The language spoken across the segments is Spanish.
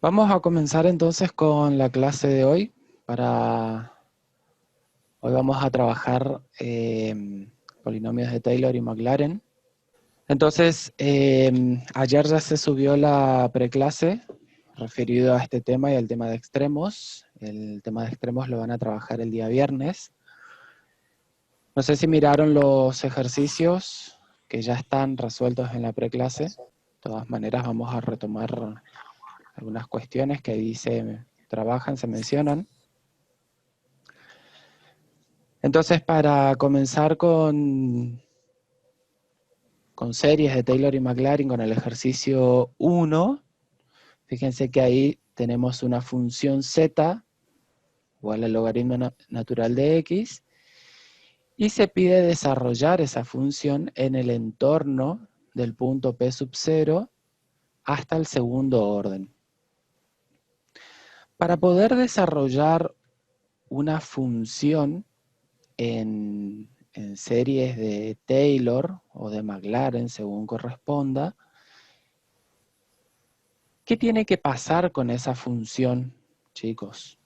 Vamos a comenzar entonces con la clase de hoy. Hoy vamos a trabajar polinomios de Taylor y Maclaurin. Entonces, ayer ya se subió la preclase referido a este tema y al tema de extremos. El tema de extremos lo van a trabajar el día viernes. No sé si miraron los ejercicios que ya están resueltos en la preclase. De todas maneras, vamos a retomar algunas cuestiones que ahí se trabajan, se mencionan. Entonces, para comenzar con series de Taylor y Maclaurin, con el ejercicio 1, fíjense que ahí tenemos una función z igual al logaritmo natural de x, y se pide desarrollar esa función en el entorno del punto P sub 0 hasta el segundo orden. Para poder desarrollar una función en series de Taylor o de Maclaurin, según corresponda, ¿qué tiene que pasar con esa función, chicos?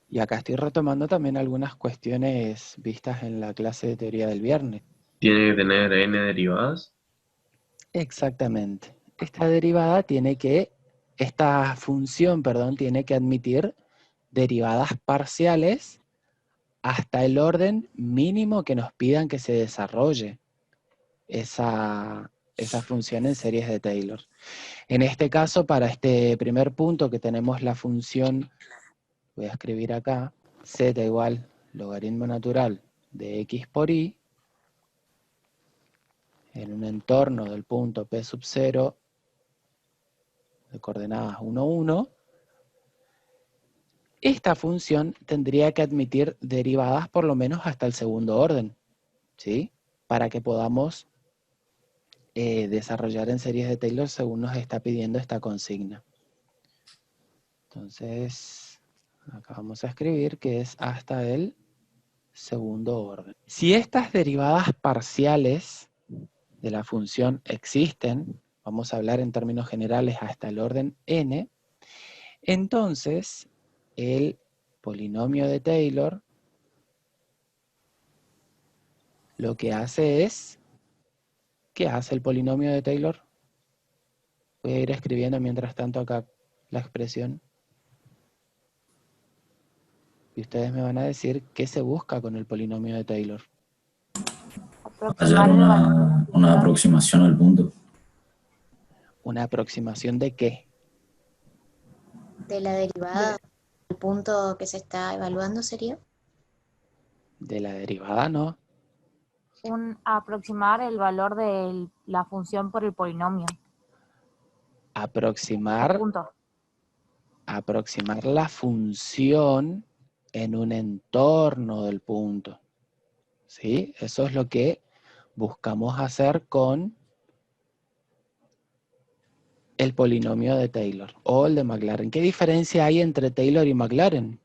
Y acá estoy retomando también algunas cuestiones vistas en la clase de teoría del viernes. Tiene que tener n derivadas. Exactamente. Esta función, tiene que admitir derivadas parciales hasta el orden mínimo que nos pidan que se desarrolle esa función en series de Taylor. En este caso, para este primer punto que tenemos la función, voy a escribir acá, z igual logaritmo natural de x por y, en un entorno del punto P sub 0 de coordenadas 1, 1, esta función tendría que admitir derivadas por lo menos hasta el segundo orden, ¿sí? Para que podamos desarrollar en series de Taylor según nos está pidiendo esta consigna. Entonces, acá vamos a escribir que es hasta el segundo orden. Si estas derivadas parciales de la función existen, vamos a hablar en términos generales hasta el orden n, entonces el polinomio de Taylor lo que hace es, ¿qué hace el polinomio de Taylor? Voy a ir escribiendo mientras tanto acá la expresión. Y ustedes me van a decir qué se busca con el polinomio de Taylor. Hallar una aproximación al punto. ¿Una aproximación de qué? De la derivada del punto que se está evaluando sería. De la derivada, ¿no? Aproximar el valor de la función por el polinomio. Aproximar la función en un entorno del punto. ¿Sí? Eso es lo que buscamos hacer con el polinomio de Taylor o el de Maclaurin. ¿Qué diferencia hay entre Taylor y Maclaurin?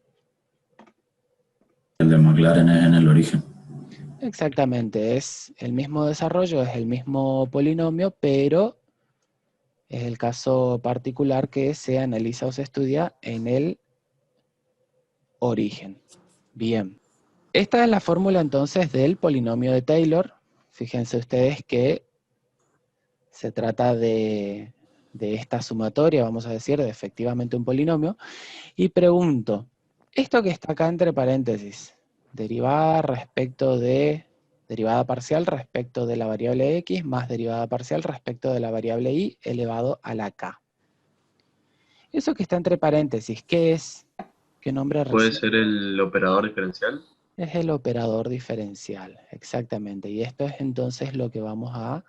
El de Maclaurin es en el origen. Exactamente, es el mismo desarrollo, es el mismo polinomio, pero es el caso particular que se analiza o se estudia en el origen. Bien. Esta es la fórmula entonces del polinomio de Taylor. Fíjense ustedes que se trata de esta sumatoria, vamos a decir, de efectivamente un polinomio. Y pregunto, esto que está acá entre paréntesis, derivada parcial respecto de la variable x más derivada parcial respecto de la variable y elevado a la k. Eso que está entre paréntesis, ¿qué es? ¿Qué nombre Puede recibe? ser el operador diferencial. Es el operador diferencial, exactamente. Y esto es entonces lo que vamos a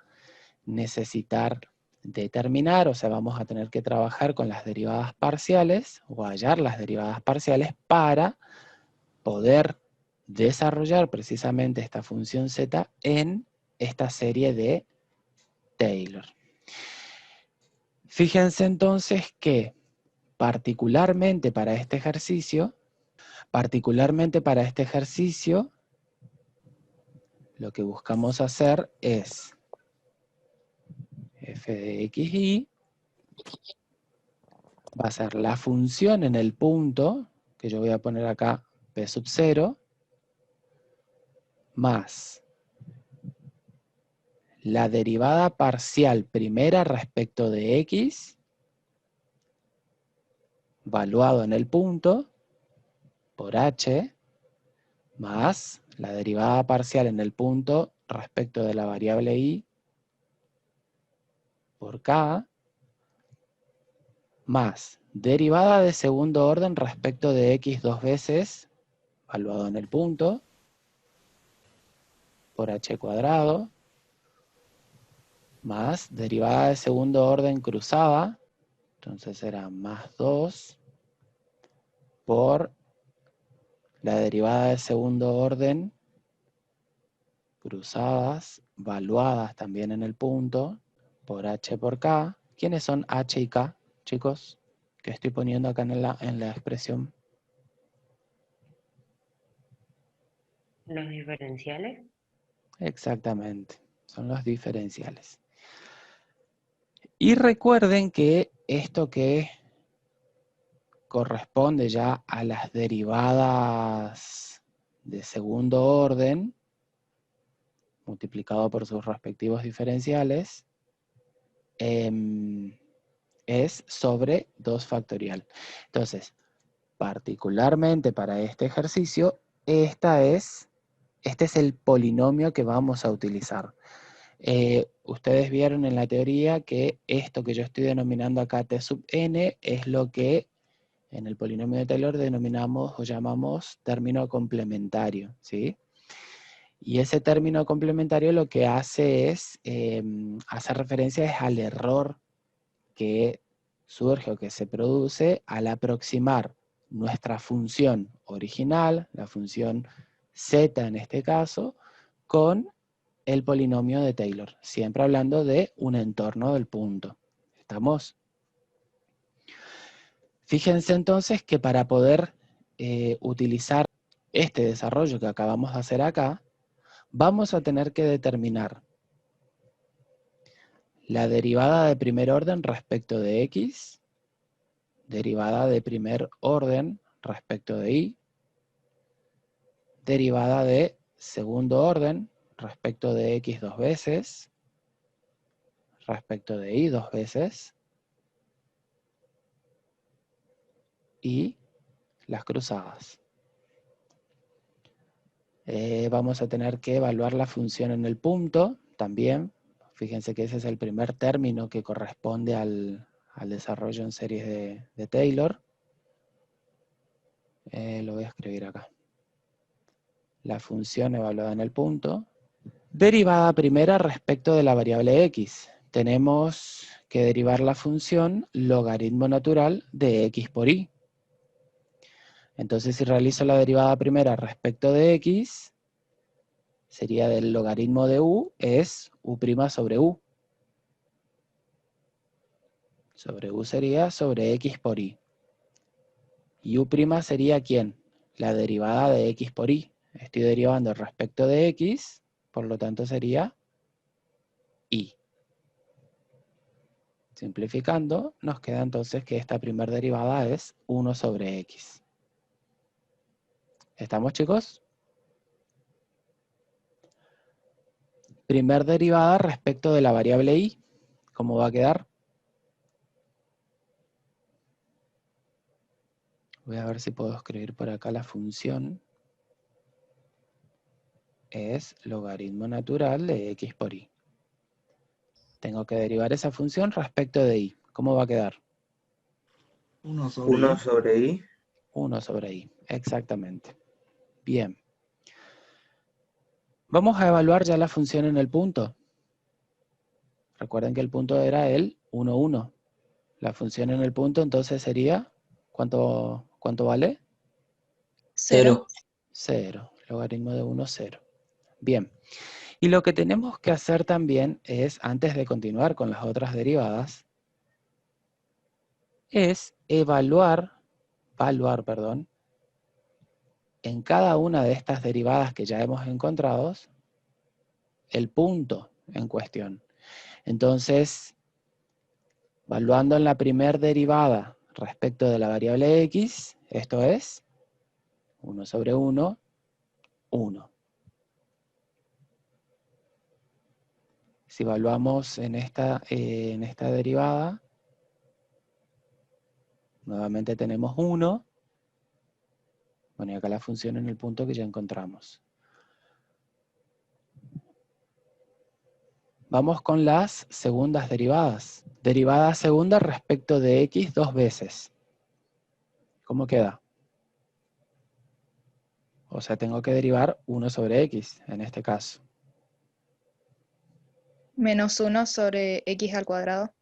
necesitar determinar, o sea, vamos a tener que trabajar con las derivadas parciales, o hallar las derivadas parciales para poder desarrollar precisamente esta función z en esta serie de Taylor. Fíjense entonces que particularmente para este ejercicio, lo que buscamos hacer es f de xy va a ser la función en el punto, que yo voy a poner acá p sub 0, más la derivada parcial primera respecto de x, valuado en el punto, por h, más la derivada parcial en el punto respecto de la variable y, por k, más derivada de segundo orden respecto de x dos veces, valuado en el punto, por h cuadrado, más derivada de segundo orden cruzada, entonces será más 2, por la derivada de segundo orden cruzadas, valuadas también en el punto, por h por k. ¿Quiénes son h y k, chicos? Que estoy poniendo acá en la expresión. ¿Los diferenciales? Exactamente, son los diferenciales. Y recuerden que esto que corresponde ya a las derivadas de segundo orden, multiplicado por sus respectivos diferenciales, es sobre 2 factorial. Entonces, particularmente para este ejercicio, este es el polinomio que vamos a utilizar. Ustedes vieron en la teoría que esto que yo estoy denominando acá t sub n es lo que en el polinomio de Taylor denominamos o llamamos término complementario, ¿sí? Y ese término complementario lo que hace es, hacer referencia al error que surge o que se produce al aproximar nuestra función original, la función z en este caso, con el polinomio de Taylor, siempre hablando de un entorno del punto. ¿Estamos? Fíjense entonces que para poder utilizar este desarrollo que acabamos de hacer acá, vamos a tener que determinar la derivada de primer orden respecto de x, derivada de primer orden respecto de y, derivada de segundo orden respecto de x dos veces, respecto de y dos veces, y las cruzadas. Vamos a tener que evaluar la función en el punto también. Fíjense que ese es el primer término que corresponde al desarrollo en series de Taylor. Lo voy a escribir acá. La función evaluada en el punto. Derivada primera respecto de la variable x. Tenemos que derivar la función logaritmo natural de x por y. Entonces, si realizo la derivada primera respecto de x, sería del logaritmo de u, es u' sobre u. Sobre u sería sobre x por y. Y u' sería ¿quién? La derivada de x por y. Estoy derivando respecto de x, por lo tanto sería y. Simplificando, nos queda entonces que esta primera derivada es 1 sobre x. ¿Estamos, chicos? Primer derivada respecto de la variable y. ¿Cómo va a quedar? Voy a ver si puedo escribir por acá la función. Es logaritmo natural de x por y. Tengo que derivar esa función respecto de y. ¿Cómo va a quedar? 1 sobre i. 1 sobre i, exactamente. Bien. Vamos a evaluar ya la función en el punto. Recuerden que el punto era el 1, 1. La función en el punto entonces sería, ¿cuánto vale? 0. 0. Logaritmo de 1, 0. Bien. Y lo que tenemos que hacer también es, antes de continuar con las otras derivadas, es evaluar, en cada una de estas derivadas que ya hemos encontrado, el punto en cuestión. Entonces, evaluando en la primera derivada respecto de la variable x, esto es 1 sobre 1, 1. Si evaluamos en esta derivada, nuevamente tenemos 1. Bueno, y acá la función en el punto que ya encontramos. Vamos con las segundas derivadas. Derivada segunda respecto de x 2 veces. ¿Cómo queda? O sea, tengo que derivar 1 sobre x en este caso. Menos 1 sobre x al cuadrado.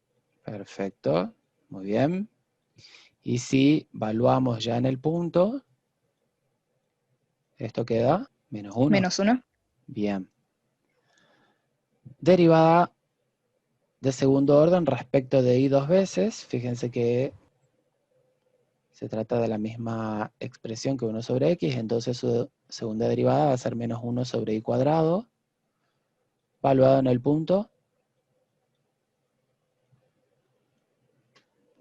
Perfecto, muy bien. Y si evaluamos ya en el punto, esto queda menos 1. Menos 1. Bien. Derivada de segundo orden respecto de y 2 veces. Fíjense que se trata de la misma expresión que 1 sobre x, entonces su segunda derivada va a ser menos 1 sobre y cuadrado, evaluado en el punto,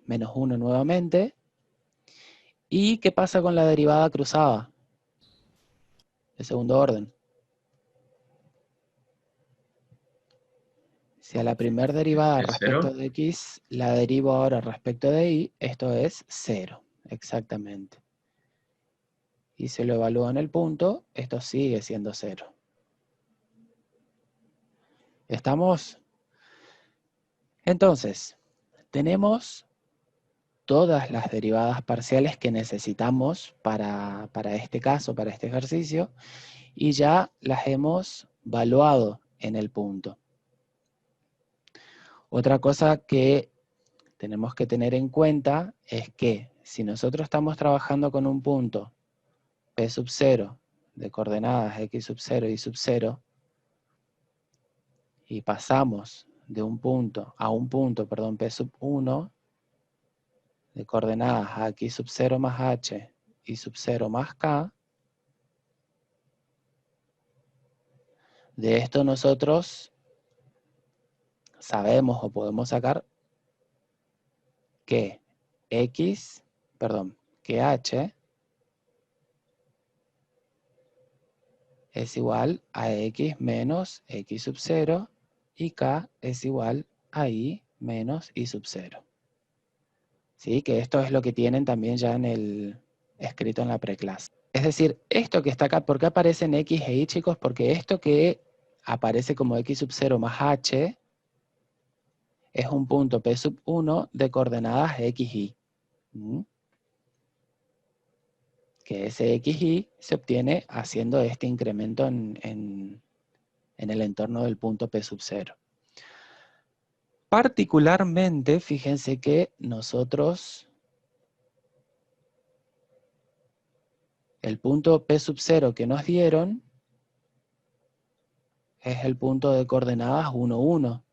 menos 1 nuevamente. ¿Y qué pasa con la derivada cruzada? De segundo orden. Si a la primera derivada ¿Es respecto cero? de x la derivo ahora respecto de y, esto es 0, exactamente. Y si lo evalúo en el punto, esto sigue siendo 0. ¿Estamos? Entonces, tenemos todas las derivadas parciales que necesitamos para este caso, para este ejercicio, y ya las hemos evaluado en el punto. Otra cosa que tenemos que tener en cuenta es que si nosotros estamos trabajando con un punto P sub 0 de coordenadas x sub 0 y sub 0, y pasamos de un punto a un punto, perdón, P sub 1, de coordenadas a x sub 0 más h y sub 0 más k, de esto nosotros sabemos o podemos sacar que que h es igual a x menos x sub 0 y k es igual a y menos y sub 0. ¿Sí? Que esto es lo que tienen también ya en el escrito en la preclase. Es decir, esto que está acá, ¿por qué aparecen x e y, chicos? Porque esto que aparece como x sub 0 más h es un punto P sub 1 de coordenadas x, y. Que ese x, y se obtiene haciendo este incremento en el entorno del punto P sub 0. Particularmente, fíjense que nosotros, el punto P sub 0 que nos dieron es el punto de coordenadas 1, 1.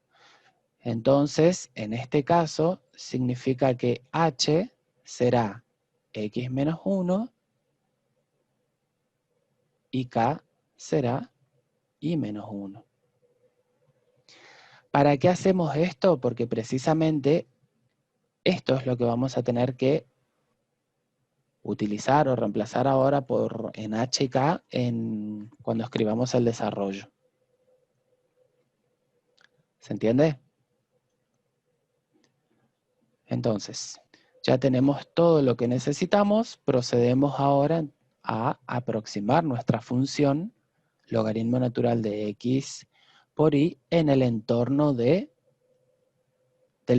Entonces, en este caso, significa que h será x menos 1 y k será y menos 1. ¿Para qué hacemos esto? Porque precisamente esto es lo que vamos a tener que utilizar o reemplazar ahora en h y k cuando escribamos el desarrollo. ¿Se entiende? Entonces, ya tenemos todo lo que necesitamos, procedemos ahora a aproximar nuestra función logaritmo natural de x por y en el entorno del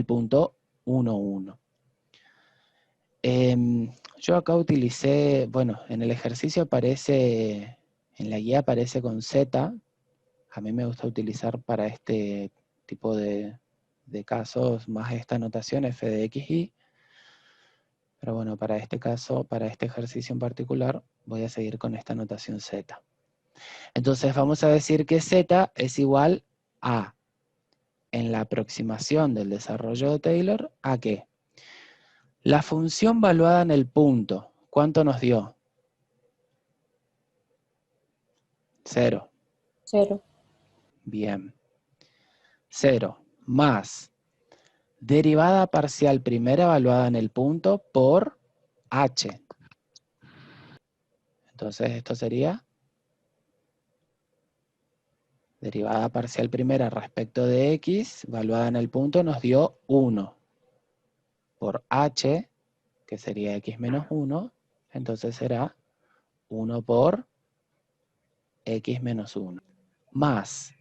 punto 1, 1. Yo acá utilicé, bueno, en el ejercicio aparece, en la guía aparece con z. A mí me gusta utilizar para este tipo de casos más esta notación f de x, y. Pero bueno, para este caso, para este ejercicio en particular, voy a seguir con esta notación z. Entonces vamos a decir que z es igual a, en la aproximación del desarrollo de Taylor, ¿a qué? La función valuada en el punto, ¿cuánto nos dio? 0. 0. Bien. 0 más derivada parcial primera evaluada en el punto por h. Entonces esto sería derivada parcial primera respecto de x, evaluada en el punto, nos dio 1. Por h, que sería x menos 1, entonces será 1 por x menos 1. Más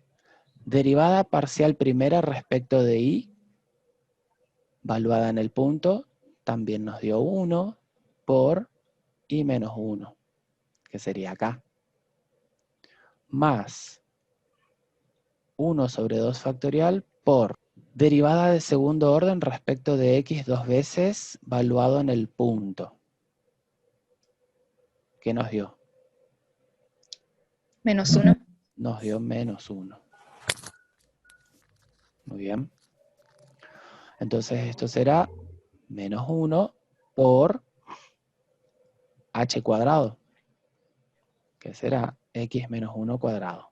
derivada parcial primera respecto de y, evaluada en el punto, también nos dio 1 por y menos 1, que sería acá. Más 1 sobre 2 factorial por derivada de segundo orden respecto de x 2 veces, evaluado en el punto. ¿Qué nos dio? Menos 1. Nos dio menos 1. Muy bien. Entonces esto será menos 1 por h cuadrado, que será x menos 1 cuadrado.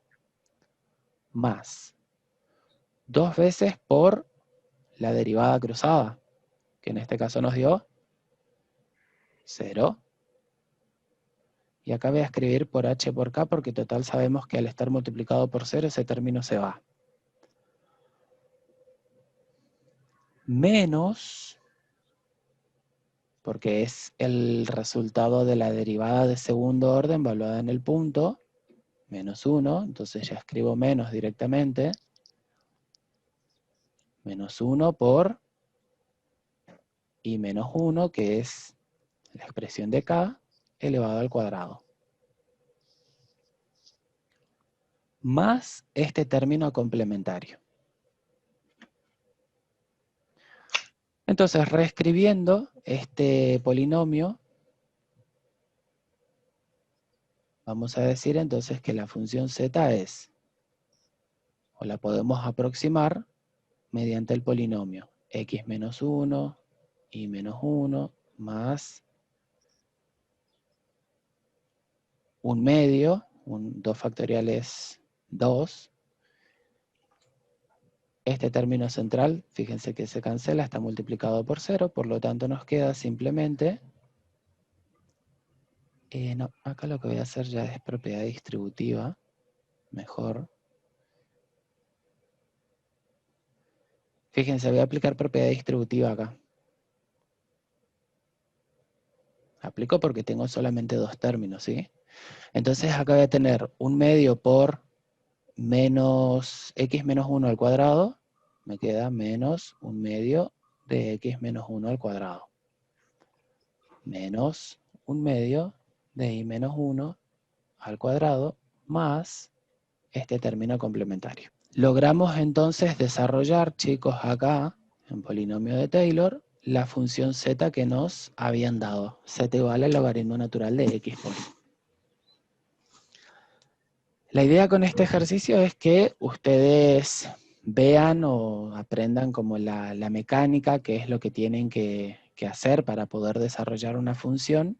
Más 2 veces por la derivada cruzada, que en este caso nos dio 0. Y acá voy a escribir por h por k, porque total sabemos que al estar multiplicado por 0 ese término se va. Menos, porque es el resultado de la derivada de segundo orden evaluada en el punto, menos 1, entonces ya escribo menos directamente. Menos 1 por y menos 1, que es la expresión de k elevado al cuadrado. Más este término complementario. Entonces, reescribiendo este polinomio, vamos a decir entonces que la función z es, o la podemos aproximar mediante el polinomio x menos 1, y menos 1, más un medio, 2 factorial es 2. Este término central, fíjense que se cancela, está multiplicado por 0, por lo tanto nos queda simplemente... no, acá lo que voy a hacer ya es propiedad distributiva, mejor. Fíjense, voy a aplicar propiedad distributiva acá. Aplico porque tengo solamente 2 términos, ¿sí? Entonces acá voy a tener un medio por menos x menos 1 al cuadrado, me queda menos un medio de x menos 1 al cuadrado. Menos un medio de y menos 1 al cuadrado más este término complementario. Logramos entonces desarrollar, chicos, acá, en polinomio de Taylor, la función z que nos habían dado. Z igual al logaritmo natural de x por y. La idea con este ejercicio es que ustedes vean o aprendan como la mecánica, que es lo que tienen que hacer para poder desarrollar una función,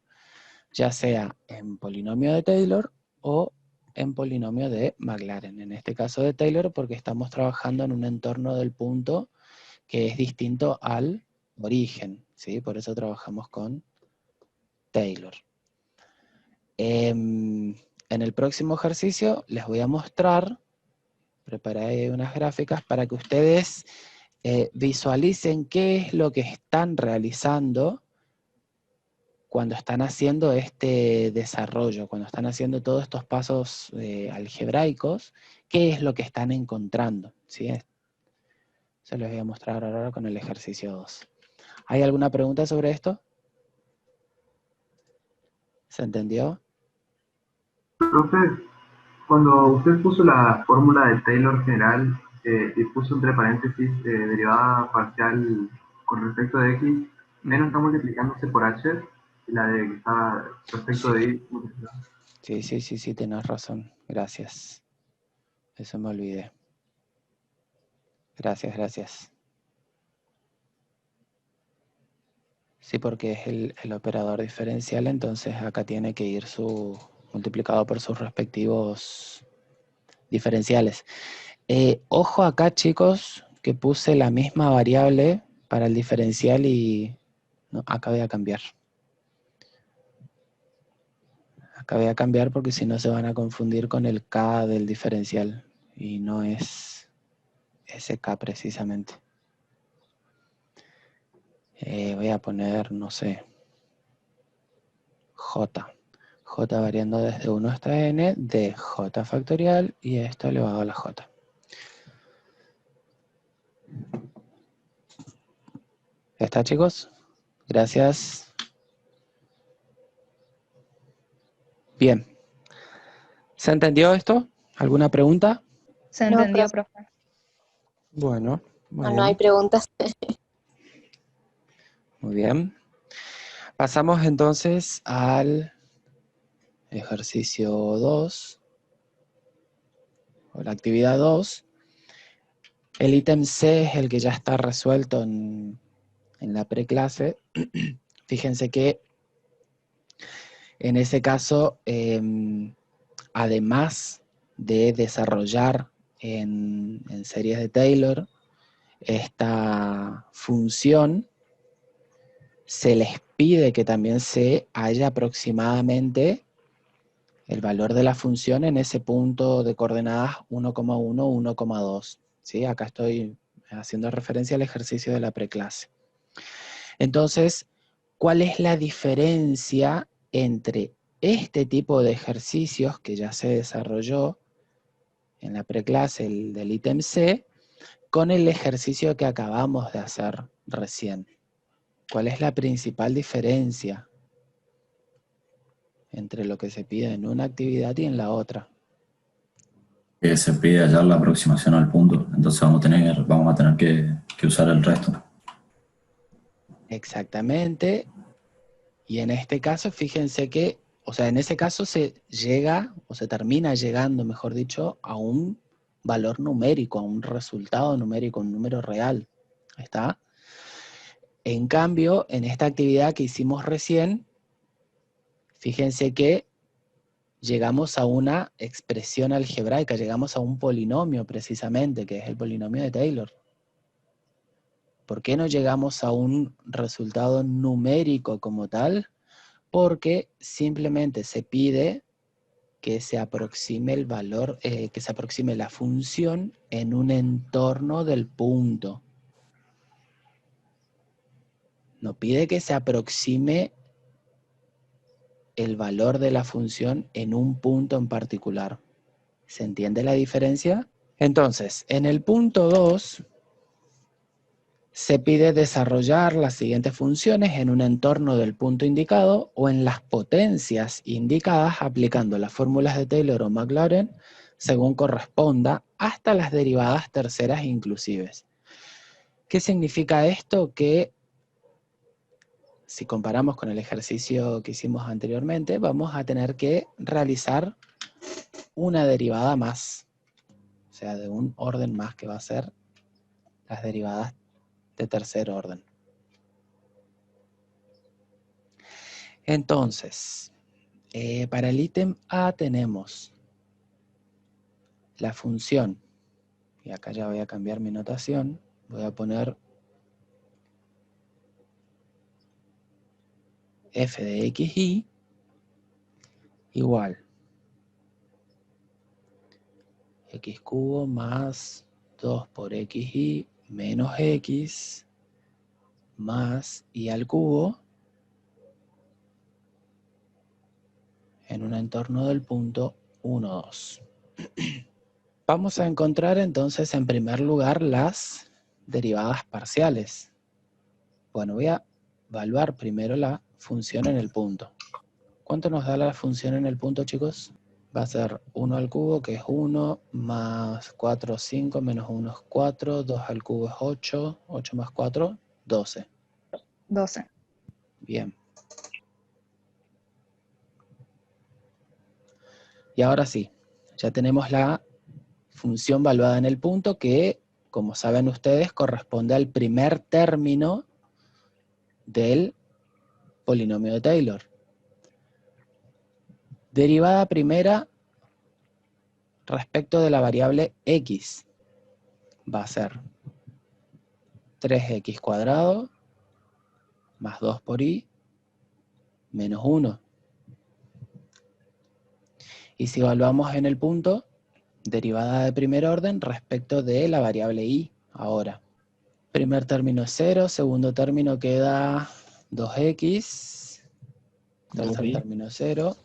ya sea en polinomio de Taylor o en polinomio de Maclaurin. En este caso de Taylor porque estamos trabajando en un entorno del punto que es distinto al origen, ¿sí? Por eso trabajamos con Taylor. En el próximo ejercicio les voy a mostrar, preparé unas gráficas para que ustedes visualicen qué es lo que están realizando cuando están haciendo este desarrollo, cuando están haciendo todos estos pasos algebraicos, qué es lo que están encontrando, ¿sí? Se los voy a mostrar ahora con el ejercicio 2. ¿Hay alguna pregunta sobre esto? ¿Se entendió? Profe, cuando usted puso la fórmula de Taylor general y puso entre paréntesis derivada parcial con respecto de x, menos está multiplicándose por h, y la de que está respecto de y multiplicada. Sí, tenés razón. Gracias. Eso me olvidé. Gracias. Sí, porque es el operador diferencial, entonces acá tiene que ir multiplicado por sus respectivos diferenciales. Ojo acá, chicos, que puse la misma variable para el diferencial y... No, acá voy a cambiar. Acá voy a cambiar porque si no se van a confundir con el K del diferencial. Y no es ese K precisamente. Voy a poner, no sé, J. J variando desde 1 hasta n de J factorial y esto elevado a la J. ¿Ya está, chicos? Gracias. Bien. ¿Se entendió esto? ¿Alguna pregunta? Se No, entendió, profe. Bueno, muy No hay bien. preguntas. Muy bien. Pasamos entonces al ejercicio 2, o la actividad 2. El ítem C es el que ya está resuelto en la preclase. Fíjense que en ese caso, además de desarrollar en series de Taylor esta función, se les pide que también se haya aproximadamente el valor de la función en ese punto de coordenadas 1,1, 1,2. ¿Sí? Acá estoy haciendo referencia al ejercicio de la preclase. Entonces, ¿cuál es la diferencia entre este tipo de ejercicios que ya se desarrolló en la preclase, el del ítem C, con el ejercicio que acabamos de hacer recién? ¿Cuál es la principal diferencia entre lo que se pide en una actividad y en la otra? Que se pide hallar la aproximación al punto, entonces vamos a tener que usar el resto. Exactamente. Y en este caso, fíjense que, o sea, en ese caso se llega, o se termina llegando, mejor dicho, a un valor numérico, a un resultado numérico, un número real. ¿Ahí está? En cambio, en esta actividad que hicimos recién, fíjense que llegamos a una expresión algebraica, llegamos a un polinomio precisamente, que es el polinomio de Taylor. ¿Por qué no llegamos a un resultado numérico como tal? Porque simplemente se pide que se aproxime el valor, que se aproxime la función en un entorno del punto. No pide que se aproxime el valor de la función en un punto en particular. ¿Se entiende la diferencia? Entonces, en el punto 2 se pide desarrollar las siguientes funciones en un entorno del punto indicado o en las potencias indicadas aplicando las fórmulas de Taylor o Maclaurin según corresponda hasta las derivadas terceras inclusives. ¿Qué significa esto? Que si comparamos con el ejercicio que hicimos anteriormente, vamos a tener que realizar una derivada más, o sea, de un orden más que va a ser las derivadas de tercer orden. Entonces, para el ítem A tenemos la función, y acá ya voy a cambiar mi notación, voy a poner f de xy igual x cubo más 2 por xy menos x más y al cubo en un entorno del punto 1, 2. Vamos a encontrar entonces en primer lugar las derivadas parciales. Bueno, voy a evaluar primero la función en el punto. ¿Cuánto nos da la función en el punto, chicos? Va a ser 1 al cubo, que es 1, más 4, 5, menos 1 es 4, 2 al cubo es 8, 8 más 4, 12. 12. Bien. Y ahora sí, ya tenemos la función valuada en el punto que, como saben ustedes, corresponde al primer término del polinomio de Taylor. Derivada primera respecto de la variable x va a ser 3x cuadrado más 2 por y menos 1. Y si evaluamos en el punto, derivada de primer orden respecto de la variable y ahora. Primer término es 0, segundo término queda 2x, tercer término 0,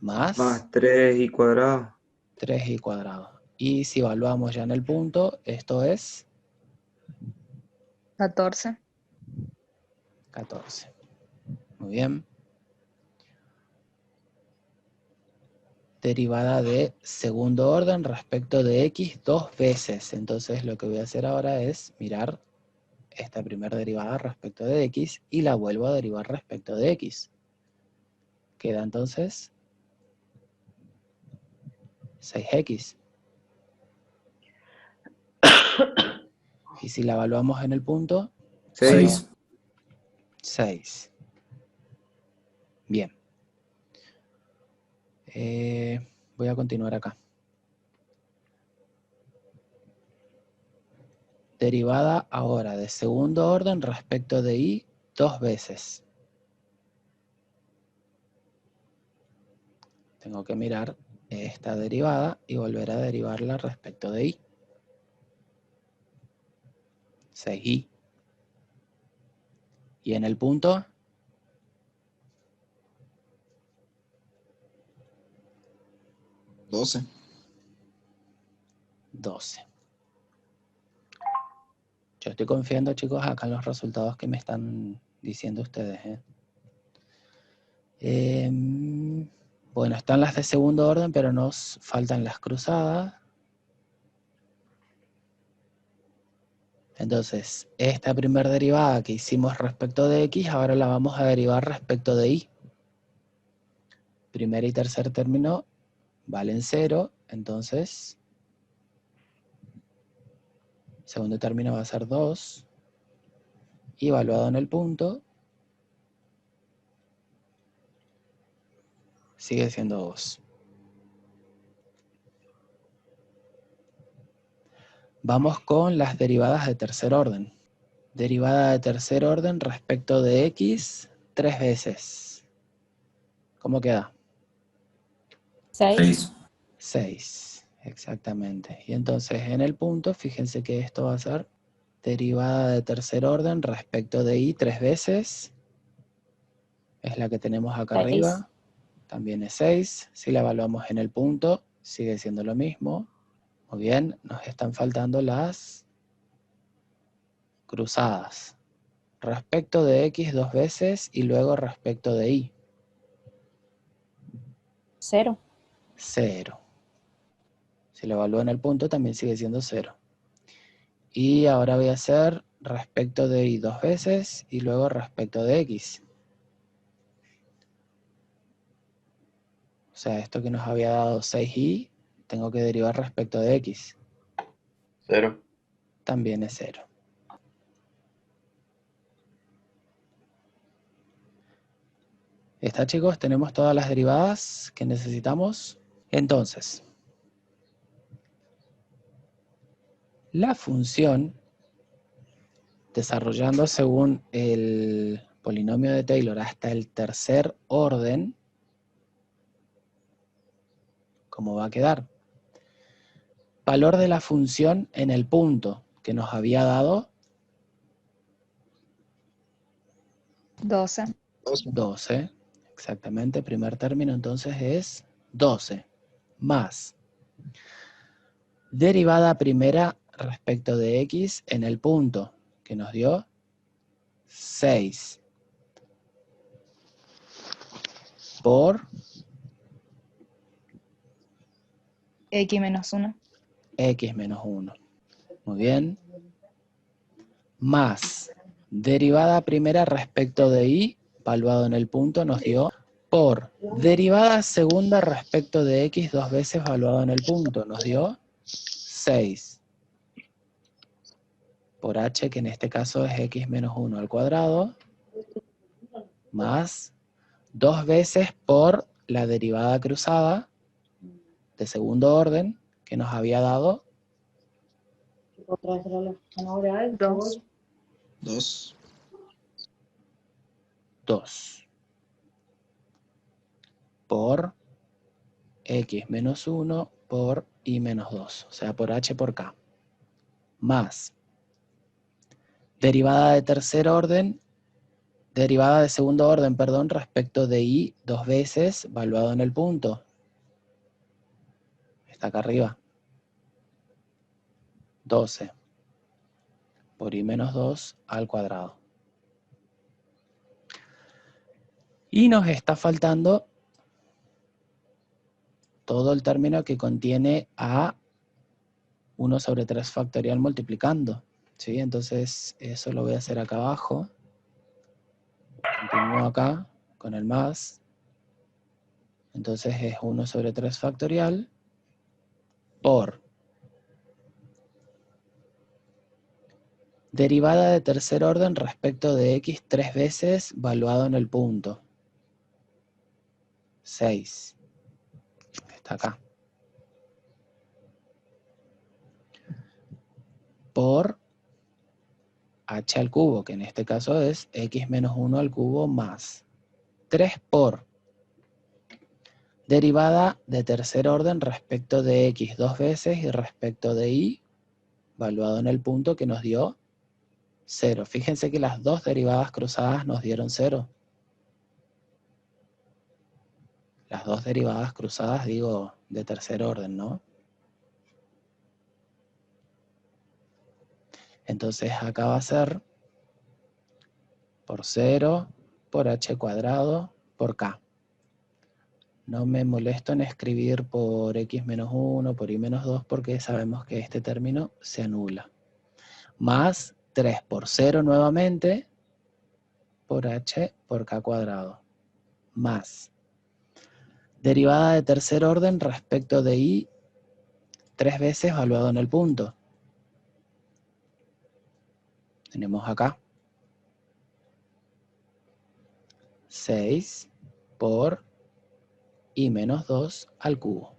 más Más 3y cuadrado. 3y cuadrado. Y si evaluamos ya en el punto, esto es 14. 14. Muy bien. Derivada de segundo orden respecto de x 2 veces. Entonces lo que voy a hacer ahora es mirar esta primera derivada respecto de x y la vuelvo a derivar respecto de x. Queda entonces 6x. Y si la evaluamos en el punto, 6. 6. Bien. Voy a continuar acá. Derivada ahora de segundo orden respecto de y 2 veces. Tengo que mirar esta derivada y volver a derivarla respecto de y. 6y. Y en el punto, 12. 12. Yo estoy confiando, chicos, acá en los resultados que me están diciendo ustedes. Bueno, están las de segundo orden, pero nos faltan las cruzadas. Entonces, esta primera derivada que hicimos respecto de x, ahora la vamos a derivar respecto de y. Primer y tercer término valen 0, entonces segundo término va a ser 2, y evaluado en el punto, sigue siendo 2. Vamos con las derivadas de tercer orden. Derivada de tercer orden respecto de x 3 veces. ¿Cómo queda? 6. 6, exactamente. Y entonces en el punto, fíjense que esto va a ser derivada de tercer orden respecto de y 3 veces. Es la que tenemos acá 6. arriba. También es 6. Si la evaluamos en el punto, sigue siendo lo mismo. Muy bien, nos están faltando las cruzadas. Respecto de x 2 veces y luego respecto de y. 0. 0. Si lo evalúo en el punto, también sigue siendo 0. Y ahora voy a hacer respecto de y 2 veces y luego respecto de x. O sea, esto que nos había dado 6y, tengo que derivar respecto de x. 0. También es 0. ¿Está, chicos? Tenemos todas las derivadas que necesitamos. Entonces, la función, desarrollando según el polinomio de Taylor hasta el tercer orden, ¿cómo va a quedar? Valor de la función en el punto que nos había dado 12. 12. Exactamente, primer término entonces es 12. Más derivada primera respecto de x en el punto que nos dio 6. Por X menos 1. x menos 1. Muy bien. Más derivada primera respecto de y, evaluado en el punto, nos dio por derivada segunda respecto de x 2 veces evaluado en el punto, nos dio 6. Por h, que en este caso es x menos 1 al cuadrado, más 2 veces por la derivada cruzada de segundo orden, que nos había dado Otra vez era la zanahoria, 2. 2. 2. Por x menos 1 por y menos 2. O sea, por h por k. Más derivada de segundo orden, perdón, respecto de y dos veces, valuado en el punto. Está acá arriba. 12 por y menos 2 al cuadrado. Y nos está faltando todo el término que contiene a 1 sobre 3 factorial multiplicando. ¿Sí? Entonces eso lo voy a hacer acá abajo. Continúo acá con el más. Entonces es 1 sobre 3 factorial por derivada de tercer orden respecto de x 3 veces valuado en el punto. 6. Está acá. Por h al cubo, que en este caso es x menos 1 al cubo más 3 por derivada de tercer orden respecto de x dos veces y respecto de y, valuado en el punto que nos dio 0. Fíjense que las dos derivadas cruzadas nos dieron 0. Las dos derivadas cruzadas, digo, de tercer orden, ¿no? Entonces acá va a ser por 0 por h cuadrado por k. No me molesto en escribir por x menos 1, por y menos 2, porque sabemos que este término se anula. Más 3 por 0 nuevamente, por h por k cuadrado. Más derivada de tercer orden respecto de y 3 veces valuado en el punto. Tenemos acá 6 por y menos 2 al cubo.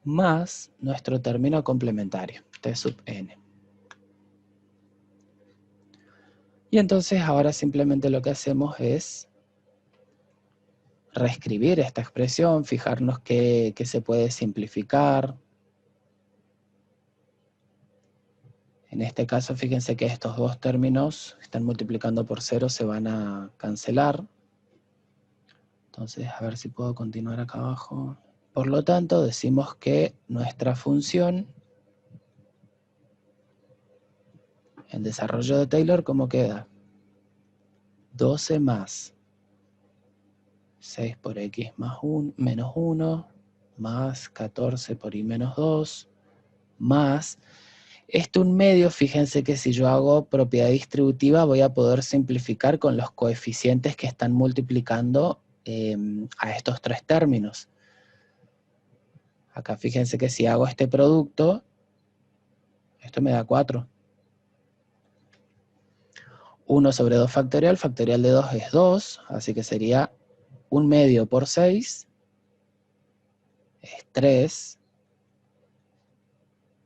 Más nuestro término complementario, t sub n. Y entonces ahora simplemente lo que hacemos es reescribir esta expresión, fijarnos que se puede simplificar. En este caso, fíjense que estos dos términos están multiplicando por 0, se van a cancelar. Entonces, a ver si puedo continuar acá abajo. Por lo tanto, decimos que nuestra función en desarrollo de Taylor, ¿cómo queda? 12 más 6 por x más 1, menos 1, más 14 por y menos 2, más esto un medio. Fíjense que si yo hago propiedad distributiva voy a poder simplificar con los coeficientes que están multiplicando a estos tres términos. Acá fíjense que si hago este producto, esto me da 4. 1 sobre 2 factorial, factorial de 2 es 2, así que sería 1 medio por 6, es 3,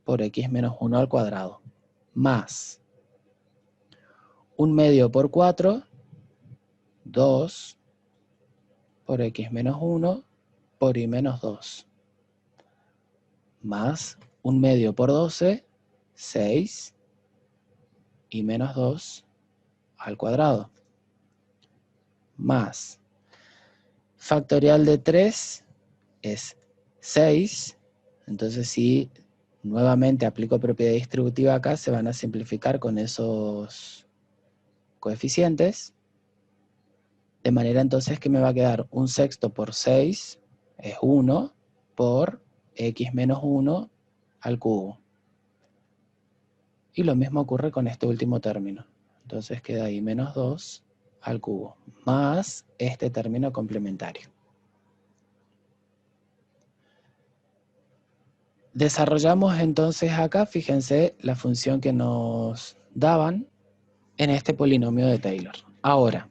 por x menos 1 al cuadrado, más 1 medio por 4, 2, por x menos 1, por y menos 2, más 1 medio por 12, 6, y menos 2 al cuadrado, más factorial de 3 es 6, entonces si nuevamente aplico propiedad distributiva acá, se van a simplificar con esos coeficientes, de manera entonces que me va a quedar 1/6 por 6 es 1 por x menos 1 al cubo. Y lo mismo ocurre con este último término. Entonces queda ahí menos 2 al cubo, más este término complementario. Desarrollamos entonces acá, fíjense, la función que nos daban en este polinomio de Taylor. Ahora,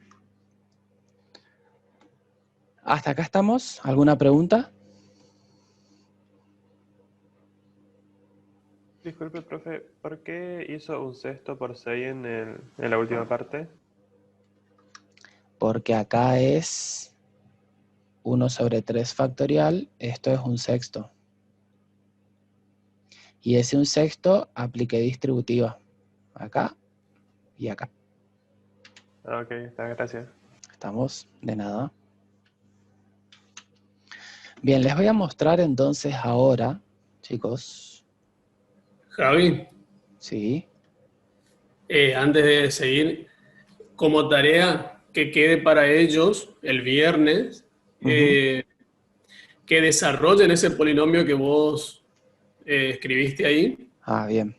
¿hasta acá estamos? ¿Alguna pregunta? Disculpe, profe, ¿por qué hizo un sexto por 6 en la última parte? Porque acá es 1/3 factorial, esto es un sexto. Y ese un sexto apliqué distributiva. Acá y acá. Ah, ok, está, gracias. ¿Estamos? De nada. Bien, les voy a mostrar entonces ahora, chicos. Javi, Sí. antes de seguir, como tarea que quede para ellos el viernes, que desarrollen ese polinomio que vos escribiste ahí, Ah, bien.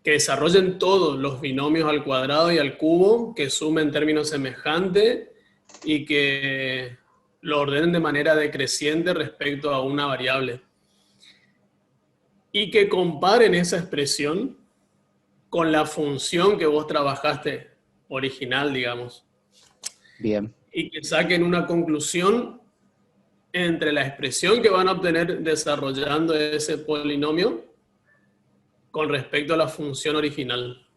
que desarrollen todos los binomios al cuadrado y al cubo, que sumen términos semejantes y que lo ordenen de manera decreciente respecto a una variable. Y que comparen esa expresión con la función que vos trabajaste original, digamos. Bien. Y que saquen una conclusión entre la expresión que van a obtener desarrollando ese polinomio con respecto a la función original.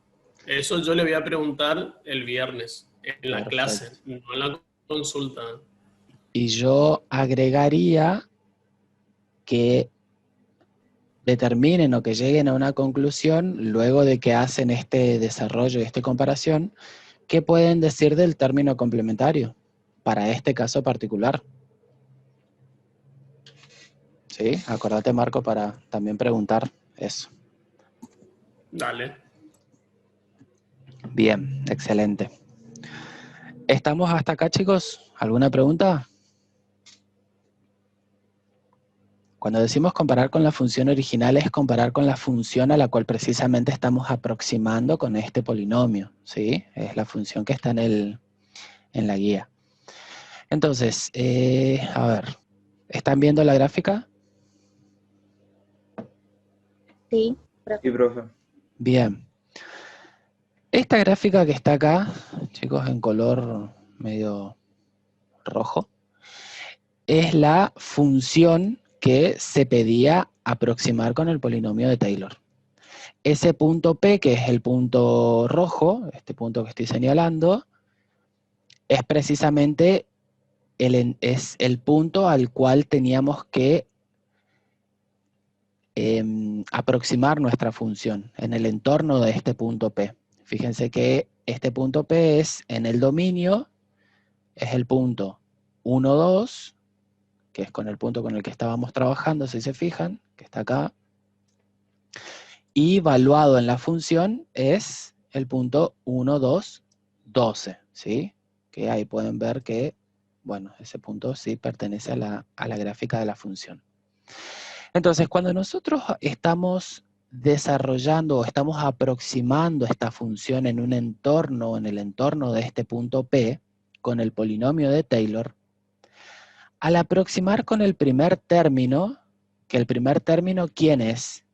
Eso yo le voy a preguntar el viernes en la clase, no en la consulta. Y yo agregaría que determinen o que lleguen a una conclusión luego de que hacen este desarrollo y esta comparación, ¿qué pueden decir del término complementario para este caso particular? ¿Sí? Acordate, Marco, para también preguntar eso. Dale. Bien, excelente. ¿Estamos hasta acá, chicos? ¿Alguna pregunta? Cuando decimos comparar con la función original es comparar con la función a la cual precisamente estamos aproximando con este polinomio, ¿sí? Es la función que está en la guía. Entonces, a ver, ¿están viendo la gráfica? Sí, Sí, profe. Bien. Esta gráfica que está acá, chicos, en color medio rojo, es la función que se pedía aproximar con el polinomio de Taylor. Ese punto P, que es el punto rojo, este punto que estoy señalando, es precisamente es el punto al cual teníamos que aproximar nuestra función, en el entorno de este punto P. Fíjense que este punto P es en el dominio, es el punto 1, 2, que es con el punto con el que estábamos trabajando, si se fijan, que está acá. Y evaluado en la función es el punto 1, 2, 12, ¿sí? Que ahí pueden ver que, bueno, ese punto sí pertenece a la gráfica de la función. Entonces, cuando nosotros estamos desarrollando o estamos aproximando esta función en un entorno, en el entorno de este punto P, con el polinomio de Taylor, al aproximar con el primer término, que el primer término, ¿quién es?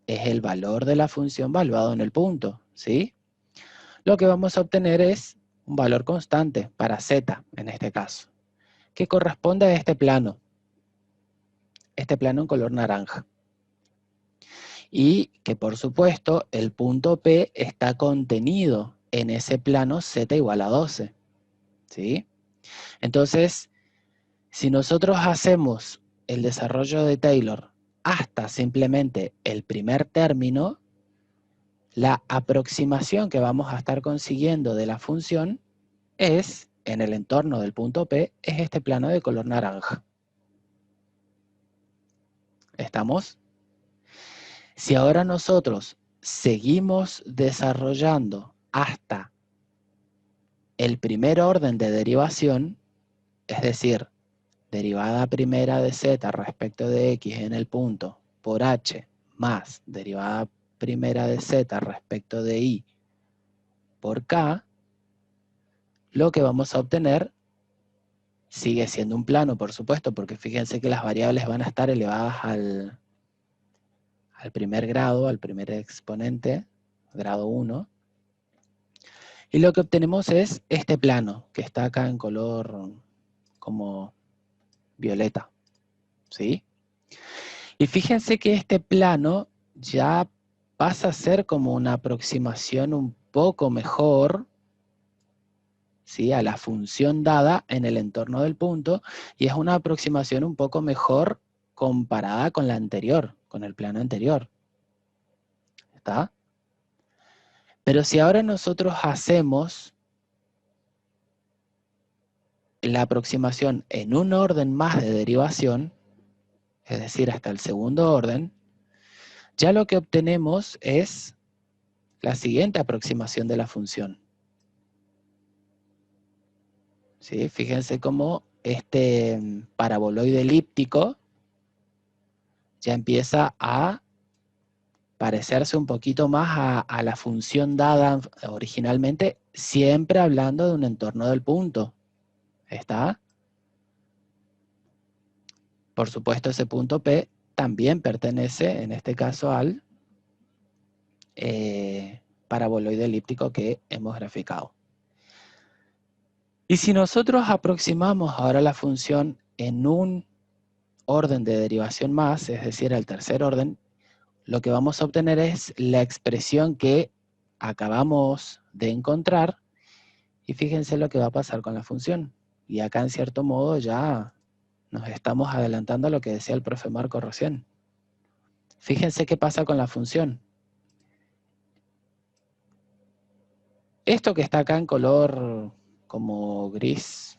Es el valor de la función valuado en el punto, ¿sí? Lo que vamos a obtener es un valor constante para z, en este caso, que corresponde a este plano en color naranja. Y que, por supuesto, el punto P está contenido en ese plano z igual a 12, ¿sí? Entonces, si nosotros hacemos el desarrollo de Taylor hasta simplemente el primer término, la aproximación que vamos a estar consiguiendo de la función es, en el entorno del punto P, es este plano de color naranja. ¿Estamos? Si ahora nosotros seguimos desarrollando hasta el primer orden de derivación, es decir, derivada primera de z respecto de x en el punto por h más derivada primera de z respecto de y por k, lo que vamos a obtener sigue siendo un plano, por supuesto, porque fíjense que las variables van a estar elevadas al primer grado, al primer exponente, grado 1. Y lo que obtenemos es este plano, que está acá en color como violeta, ¿sí? Y fíjense que este plano ya pasa a ser como una aproximación un poco mejor, ¿sí?, a la función dada en el entorno del punto, y es una aproximación un poco mejor comparada con la anterior, con el plano anterior. ¿Está? Pero si ahora nosotros hacemos la aproximación en un orden más de derivación, es decir, hasta el segundo orden, ya lo que obtenemos es la siguiente aproximación de la función. ¿Sí? Fíjense cómo este paraboloide elíptico ya empieza a parecerse un poquito más a la función dada originalmente, siempre hablando de un entorno del punto. ¿Está? Por supuesto, ese punto P también pertenece, en este caso, al paraboloide elíptico que hemos graficado. Y si nosotros aproximamos ahora la función en un orden de derivación más, es decir, el tercer orden, lo que vamos a obtener es la expresión que acabamos de encontrar, y fíjense lo que va a pasar con la función. Y acá, en cierto modo, ya nos estamos adelantando a lo que decía el profe Marco recién. Fíjense qué pasa con la función. Esto que está acá en color como gris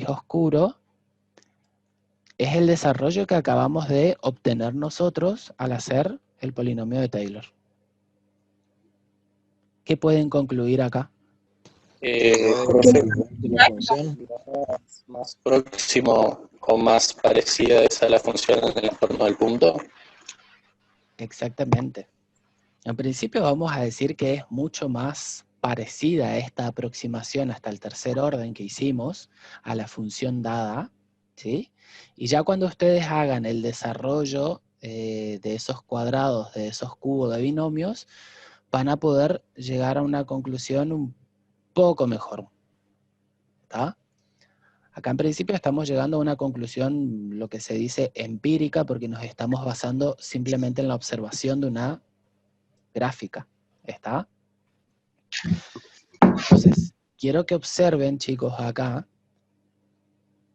oscuro, es el desarrollo que acabamos de obtener nosotros al hacer el polinomio de Taylor. ¿Qué pueden concluir acá? La función más próximo o más parecida es a la función en el entorno del punto. Exactamente. En principio vamos a decir que es mucho más parecida a esta aproximación hasta el tercer orden que hicimos a la función dada, ¿sí? Y ya cuando ustedes hagan el desarrollo de esos cuadrados, de esos cubos de binomios, van a poder llegar a una conclusión un poco mejor. ¿Está? Acá en principio estamos llegando a una conclusión, lo que se dice empírica, porque nos estamos basando simplemente en la observación de una gráfica. ¿Está? Entonces, quiero que observen, chicos, acá,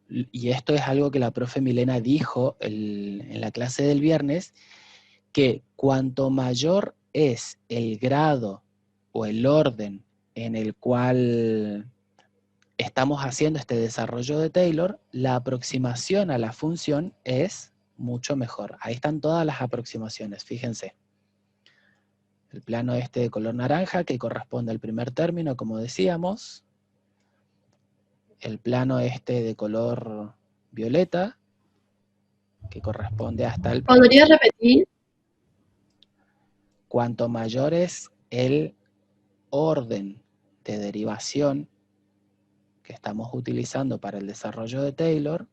y esto es algo que la profe Milena dijo en la clase del viernes, que cuanto mayor es el grado o el orden en el cual estamos haciendo este desarrollo de Taylor, la aproximación a la función es mucho mejor. Ahí están todas las aproximaciones, fíjense. El plano este de color naranja, que corresponde al primer término, como decíamos. El plano este de color violeta, que corresponde hasta el... ¿Podría repetir? Cuanto mayor es el orden de derivación que estamos utilizando para el desarrollo de Taylor,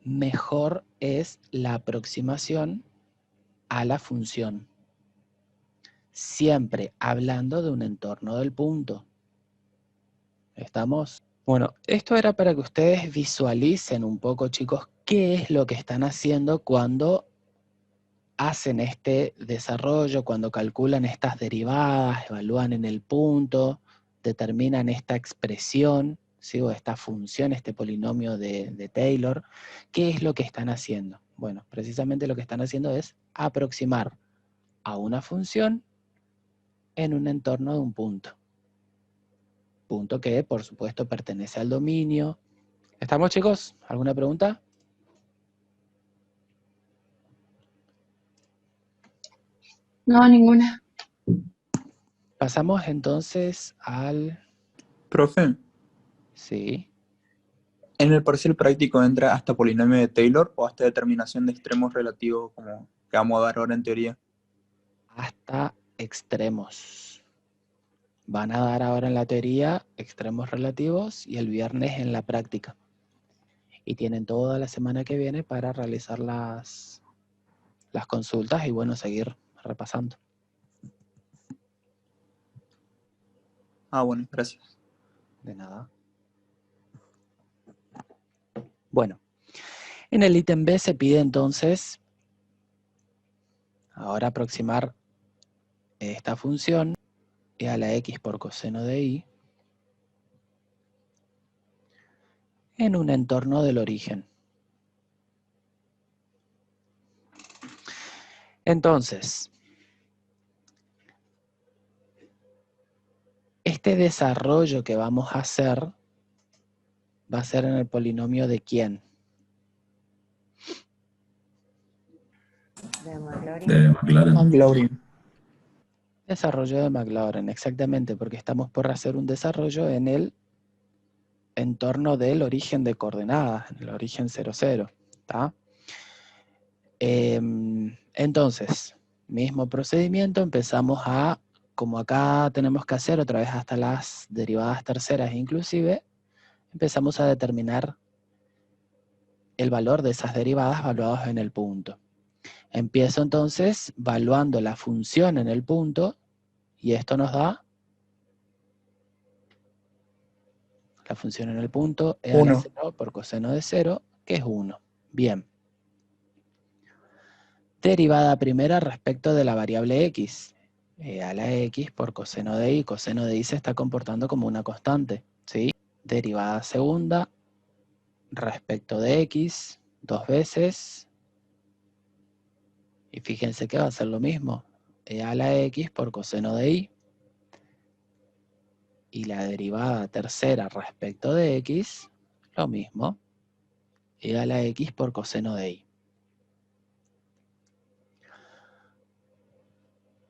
mejor es la aproximación a la función. Siempre hablando de un entorno del punto. ¿Estamos? Bueno, esto era para que ustedes visualicen un poco, chicos, qué es lo que están haciendo cuando hacen este desarrollo, cuando calculan estas derivadas, evalúan en el punto, determinan esta expresión, ¿sí?, o esta función, este polinomio de Taylor. ¿Qué es lo que están haciendo? Bueno, precisamente lo que están haciendo es aproximar a una función en un entorno de un punto. Punto que, por supuesto, pertenece al dominio. ¿Estamos, chicos? ¿Alguna pregunta? No, ninguna. Pasamos entonces al... Profe, Sí. ¿en el parcial práctico entra hasta polinomio de Taylor o hasta determinación de extremos relativos como que vamos a dar ahora en teoría? Hasta extremos. Van a dar ahora en la teoría extremos relativos y el viernes en la práctica. Y tienen toda la semana que viene para realizar las consultas y, bueno, seguir repasando. Ah, bueno, gracias. De nada. Bueno, en el ítem B se pide entonces Ahora aproximar esta función e a la x por coseno de y en un entorno del origen. Entonces, este desarrollo que vamos a hacer va a ser en el polinomio de ¿quién? De McLaurin. De McLaren. McLaurin. Desarrollo de McLaurin, exactamente, porque estamos por hacer un desarrollo en el entorno del origen de coordenadas, en el origen 0, 0. ¿Está? Entonces, mismo procedimiento, empezamos a, como acá tenemos que hacer otra vez hasta las derivadas terceras inclusive, empezamos a determinar el valor de esas derivadas valuadas en el punto. Empiezo entonces valuando la función en el punto, y esto nos da la función en el punto e a la 0 por coseno de 0, que es 1. Bien. Derivada primera respecto de la variable x. E a la x por coseno de y. Coseno de y se está comportando como una constante, ¿sí? Derivada segunda respecto de x, 2 veces. Y fíjense que va a ser lo mismo. E a la x por coseno de y. Y la derivada tercera respecto de x, lo mismo. E a la x por coseno de y.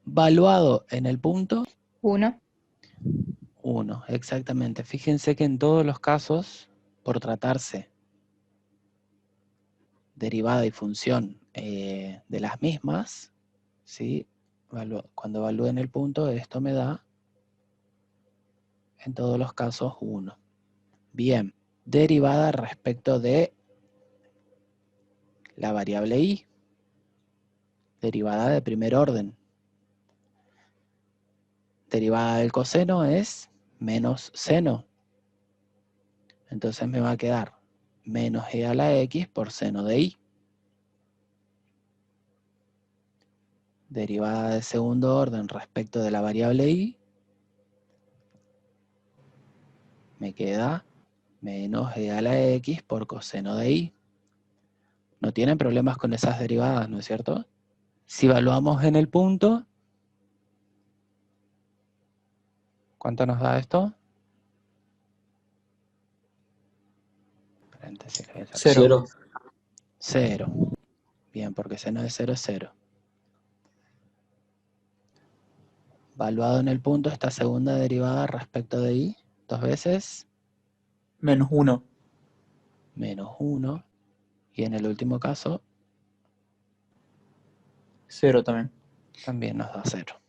Valuado en el punto. 1. 1, exactamente. Fíjense que en todos los casos, por tratarse derivada y función de las mismas, ¿sí? Cuando evalúen el punto, esto me da, en todos los casos, 1. Bien, derivada respecto de la variable y, derivada de primer orden. Derivada del coseno es menos seno. Entonces me va a quedar menos e a la x por seno de y. Derivada de segundo orden respecto de la variable y, me queda menos e a la x por coseno de y. No tienen problemas con esas derivadas, ¿no es cierto? Si evaluamos en el punto, ¿cuánto nos da esto? Paréntesis, 0. 0. Bien, porque seno de 0 es 0. Valuado en el punto esta segunda derivada respecto de y, 2 veces. Menos 1. Menos 1. Y en el último caso, 0 también. También nos da 0.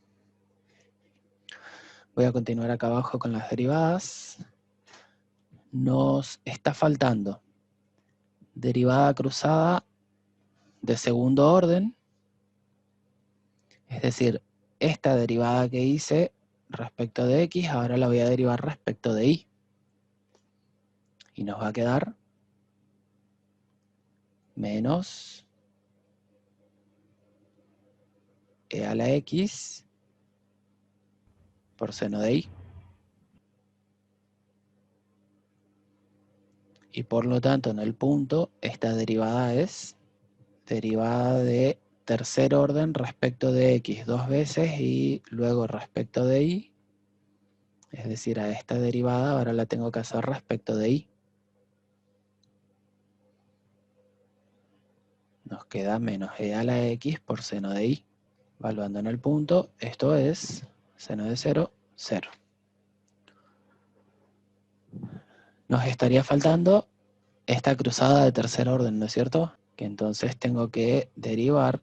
Voy a continuar acá abajo con las derivadas. Nos está faltando derivada cruzada de segundo orden. Es decir, esta derivada que hice respecto de x, ahora la voy a derivar respecto de y. Y nos va a quedar menos e a la x por seno de y. Y por lo tanto, en el punto, esta derivada es derivada de tercer orden respecto de x 2 veces y luego respecto de y. Es decir, a esta derivada ahora la tengo que hacer respecto de y. Nos queda menos e a la x por seno de y. Evaluando en el punto, esto es seno de 0, 0. Nos estaría faltando esta cruzada de tercer orden, ¿no es cierto? Que entonces tengo que derivar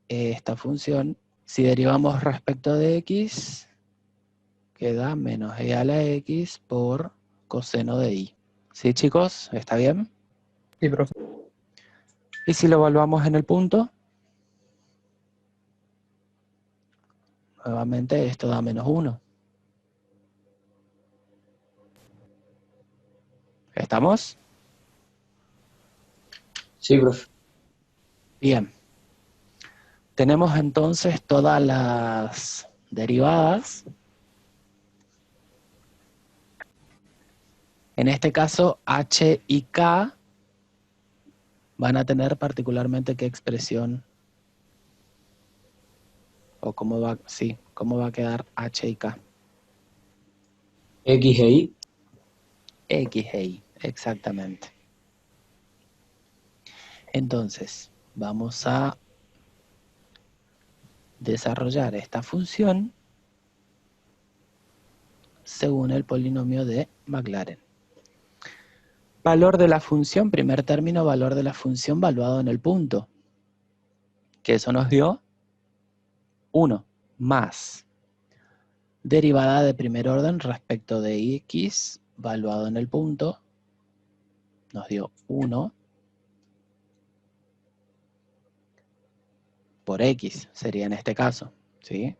esta función. Si derivamos respecto de x, queda menos e a la x por coseno de y. ¿Sí, chicos? ¿Está bien? Sí, profe. ¿Y si lo evaluamos en el punto? Nuevamente esto da menos 1. ¿Estamos? Sí, profe. Bien. Tenemos entonces todas las derivadas. En este caso, h y k van a tener particularmente qué expresión, o cómo va, sí, cómo va a quedar h y k. X e Y. X e Y, exactamente. Entonces, vamos a desarrollar esta función según el polinomio de Maclaurin. Valor de la función, primer término, valor de la función valuado en el punto. Que eso nos dio 1 más derivada de primer orden respecto de x valuado en el punto. Nos dio 1 por x, sería en este caso, ¿sí?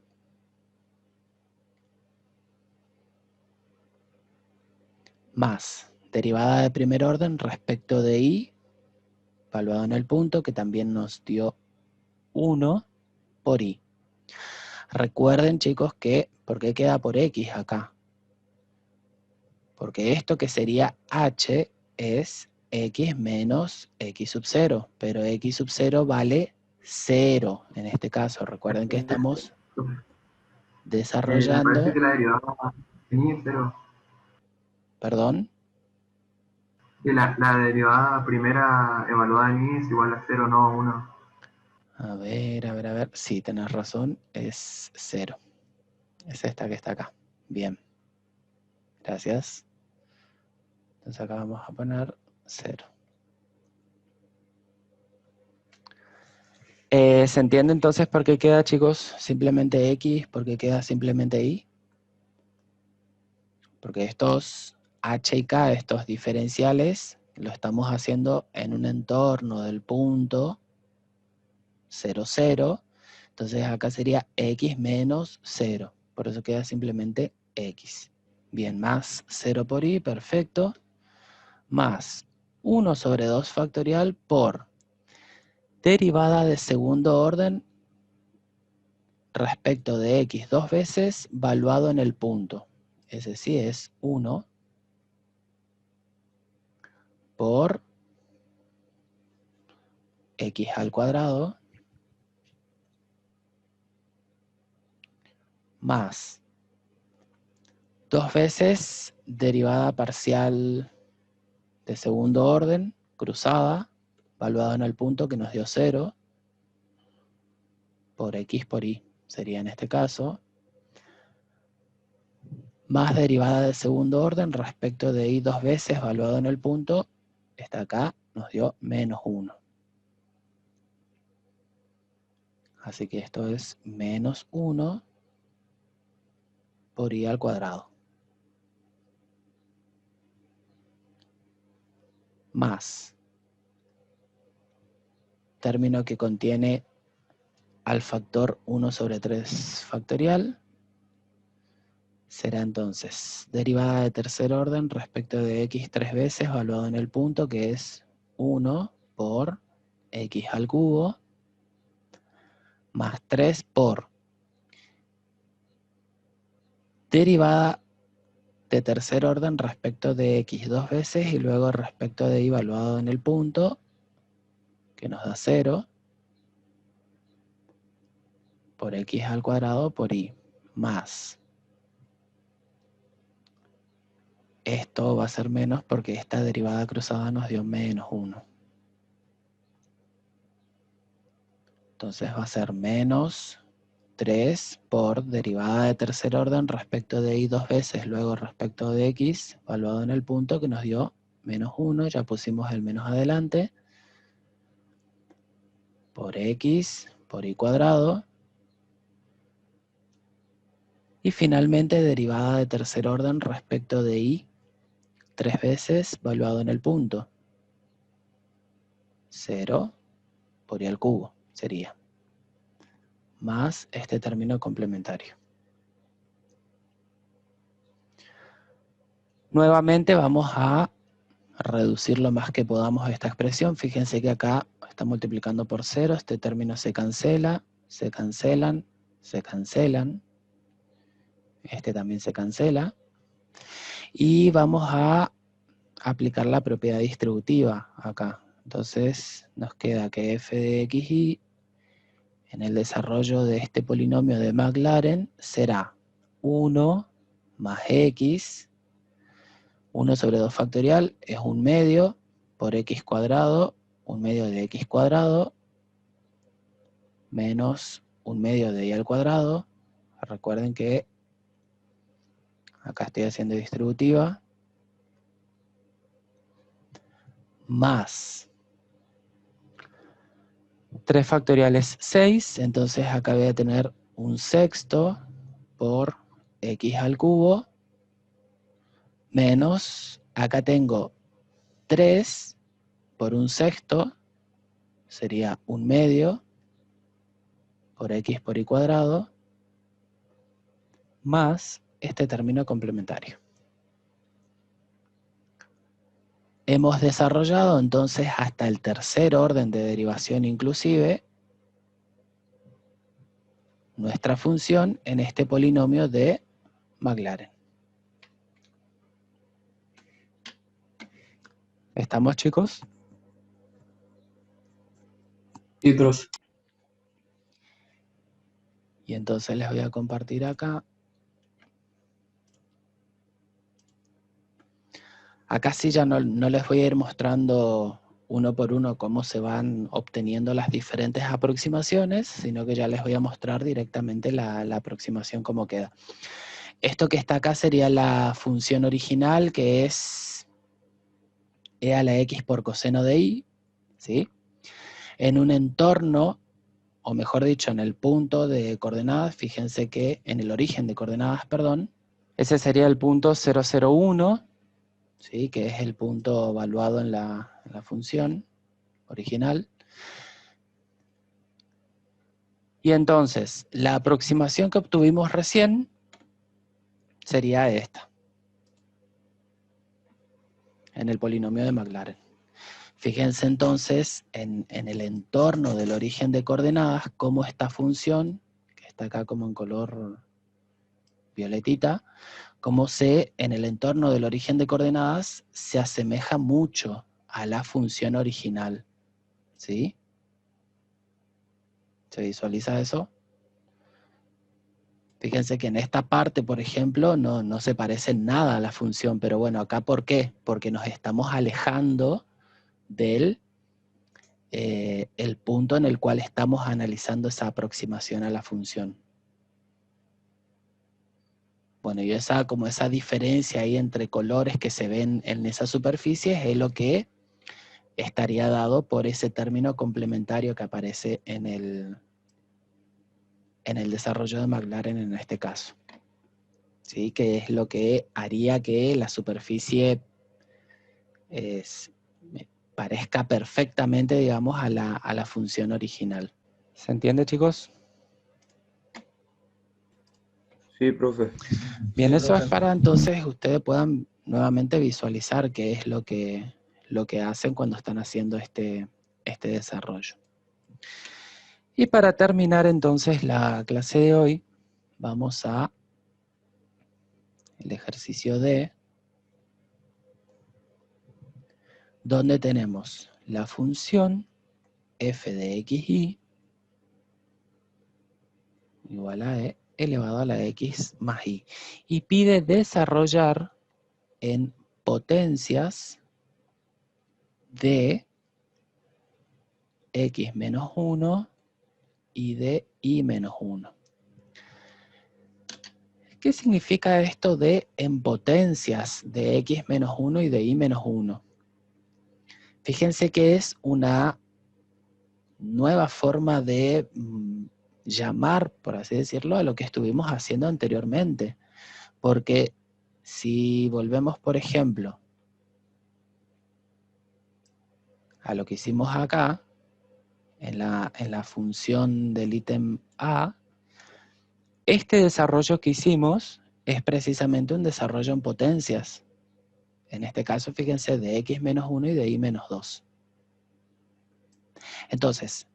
Más derivada de primer orden respecto de y, valuado en el punto, que también nos dio 1 por y. Recuerden, chicos, que, ¿por qué queda por x acá? Porque esto que sería h es x menos x sub 0, pero x sub 0 vale 0 en este caso. Recuerden que estamos desarrollando... Me parece que la derivada en y es 0. ¿Perdón? Sí, la derivada primera evaluada en y es igual a 0, no a 1. A ver. Sí, tenés razón, es 0. Es esta que está acá. Bien. Gracias. Entonces acá vamos a poner 0. ¿Se entiende entonces por qué queda, chicos, simplemente x? ¿Por qué queda simplemente y? Porque estos h y k, estos diferenciales, lo estamos haciendo en un entorno del punto 0, 0. Entonces acá sería x menos 0. Por eso queda simplemente x. Bien, más 0 por y, perfecto. Más 1 sobre 2 factorial por derivada de segundo orden respecto de x dos veces valuado en el punto. Ese sí es 1 por x al cuadrado más 2 veces derivada parcial de segundo orden cruzada valuado en el punto que nos dio 0 por x por y, sería en este caso, más derivada de segundo orden respecto de y dos veces valuado en el punto, está acá, nos dio menos 1. Así que esto es menos 1 por y al cuadrado. Más término que contiene al factor 1 sobre 3 factorial, será entonces derivada de tercer orden respecto de x tres veces valuado en el punto, que es 1 por x al cubo, más 3 por derivada de tercer orden respecto de x dos veces y luego respecto de y valuado en el punto, que nos da 0, por x al cuadrado por y, más. Esto va a ser menos porque esta derivada cruzada nos dio menos 1. Entonces va a ser menos 3 por derivada de tercer orden respecto de y dos veces, luego respecto de x, valuado en el punto, que nos dio menos 1, ya pusimos el menos adelante, por x por y cuadrado, y finalmente derivada de tercer orden respecto de y, tres veces valuado en el punto, 0 por y al cubo sería, más este término complementario. Nuevamente vamos a reducir lo más que podamos esta expresión. Fíjense que acá está multiplicando por 0, este término se cancela, se cancelan, se cancelan. Este también se cancela. Y vamos a aplicar la propiedad distributiva acá. Entonces nos queda que f de xy en el desarrollo de este polinomio de Maclaurin será 1 más x, 1 sobre 2 factorial es 1 medio por x cuadrado, 1 medio de x cuadrado, menos 1 medio de y al cuadrado. Recuerden que acá estoy haciendo distributiva, más 3 factoriales 6, entonces acá voy a tener 1/6 por x al cubo, menos, acá tengo 3 por 1/6, sería 1 medio por x por y cuadrado, más este término complementario. Hemos desarrollado entonces hasta el tercer orden de derivación inclusive nuestra función en este polinomio de Maclaurin. ¿Estamos, chicos? Sí, profe. Y entonces les voy a compartir acá. Acá sí ya no les voy a ir mostrando uno por uno cómo se van obteniendo las diferentes aproximaciones, sino que ya les voy a mostrar directamente la aproximación como queda. Esto que está acá sería la función original, que es e a la x por coseno de y, ¿sí? En un entorno, o mejor dicho, en el punto de coordenadas, fíjense que en el origen de coordenadas, perdón, ese sería el punto 0,01, ¿sí? Que es el punto evaluado en la función original. Y entonces, la aproximación que obtuvimos recién sería esta, en el polinomio de Maclaurin. Fíjense entonces en el entorno del origen de coordenadas, cómo esta función, que está acá como en color violetita, cómo en el entorno del origen de coordenadas se asemeja mucho a la función original. ¿Sí? ¿Se visualiza eso? Fíjense que en esta parte, por ejemplo, no se parece en nada a la función, pero bueno, acá ¿por qué? Porque nos estamos alejando del el punto en el cual estamos analizando esa aproximación a la función. Bueno, y esa diferencia ahí entre colores que se ven en esa superficie es lo que estaría dado por ese término complementario que aparece en el desarrollo de Maclaurin en este caso. ¿Sí? Que es lo que haría que la superficie parezca perfectamente, digamos, a la función original. ¿Se entiende, chicos? Sí, profe. Bien, Sí, eso profe. es para entonces ustedes puedan nuevamente visualizar qué es lo que hacen cuando están haciendo este desarrollo. Y para terminar entonces la clase de hoy, vamos a el ejercicio D, donde tenemos la función f de xy igual a e elevado a la x más y. Y pide desarrollar en potencias de x menos 1 y de y menos 1. ¿Qué significa esto de en potencias de x menos 1 y de y menos 1? Fíjense que es una nueva forma de llamar, por así decirlo, a lo que estuvimos haciendo anteriormente. Porque si volvemos, por ejemplo, a lo que hicimos acá, en la función del ítem A, este desarrollo que hicimos es precisamente un desarrollo en potencias. En este caso, fíjense, de x menos 1 y de y menos 2. Entonces,